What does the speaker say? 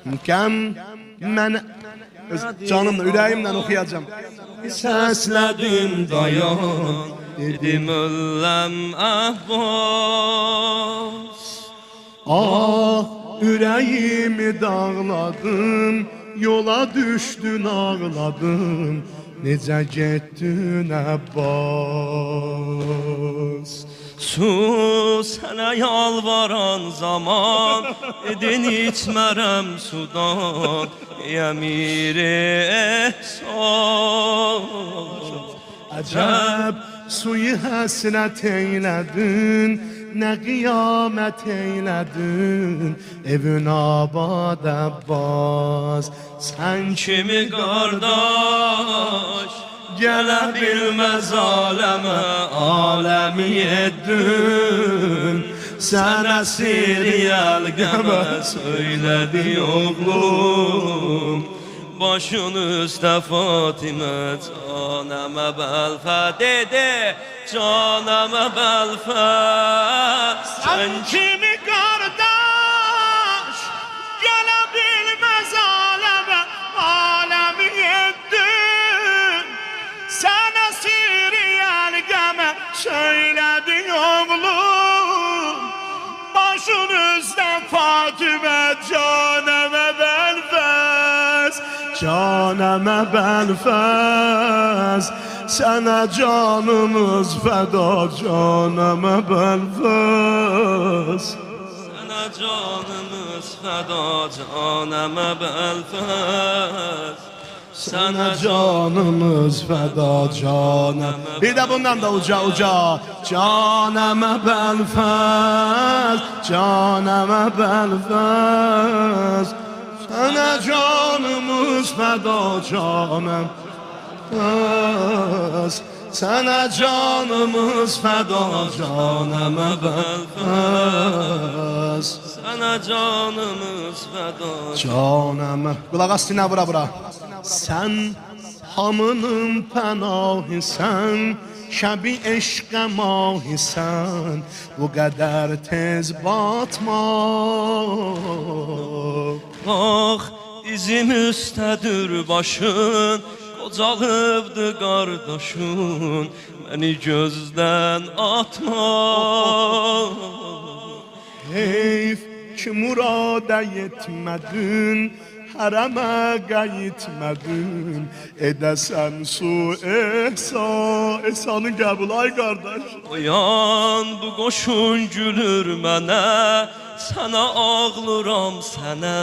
Qəm mən canımla, ürəyimlə oxuyacağım. Səslədim dayan, dedim ölləm Abbas. Ah, ürəyimi dağladım, yola düşdün ağladım, necə getdin Abbas. Sus, sənə yalvaran zaman, edin içmərəm sudan, əmir-i ehsan. Əcəb, suyu həsrət eylədin, nə qiyamət eylədin, evin abad Abbas. Sən Kimi qardaş, gələ bilməz aləmə, aləmi yeddin. Sənə siriyəl qəmə söylədi oğlum. Başın üstə Fatimə, canəmə bəlfə dedi, canəmə bəlfə. Sən kimi qardaş, gələ bilməz aləmə, aləmi yeddin. Sənə siriyəl qəmə söylədi oğlum. Başın üstə Fatimə, canəmə bəlfəz, canəmə bəlfəz. Sənə canımız fəda, canəmə bəlfəz. Sənə canımız fəda, canəmə bəlfəz. Sənə canımız fəda, canəm. Bir də bundan da uca uca. Canəmə bəlfəz, canəmə bəlfəz. Sənə canımız fəda, canəm. Sənə canımız fəda, canəmə bəlfəz. Sənə canımız fəda, Canəmə. Qulaq as dinlə bura bura. Sən hamının pənahisən, şəbi eşqə mahisən, bu qədər tez batma. Bax, dizim üstədir başın, qocalıbdı qardaşın, məni gözdən atma. Heyf ki murada yetmədin, hərəmə qayıtmədin, edəsən su ehsan. Ehsanın qəbul ay qardaş. Oyan bu qoşun gülür mənə, sənə ağlıram sənə.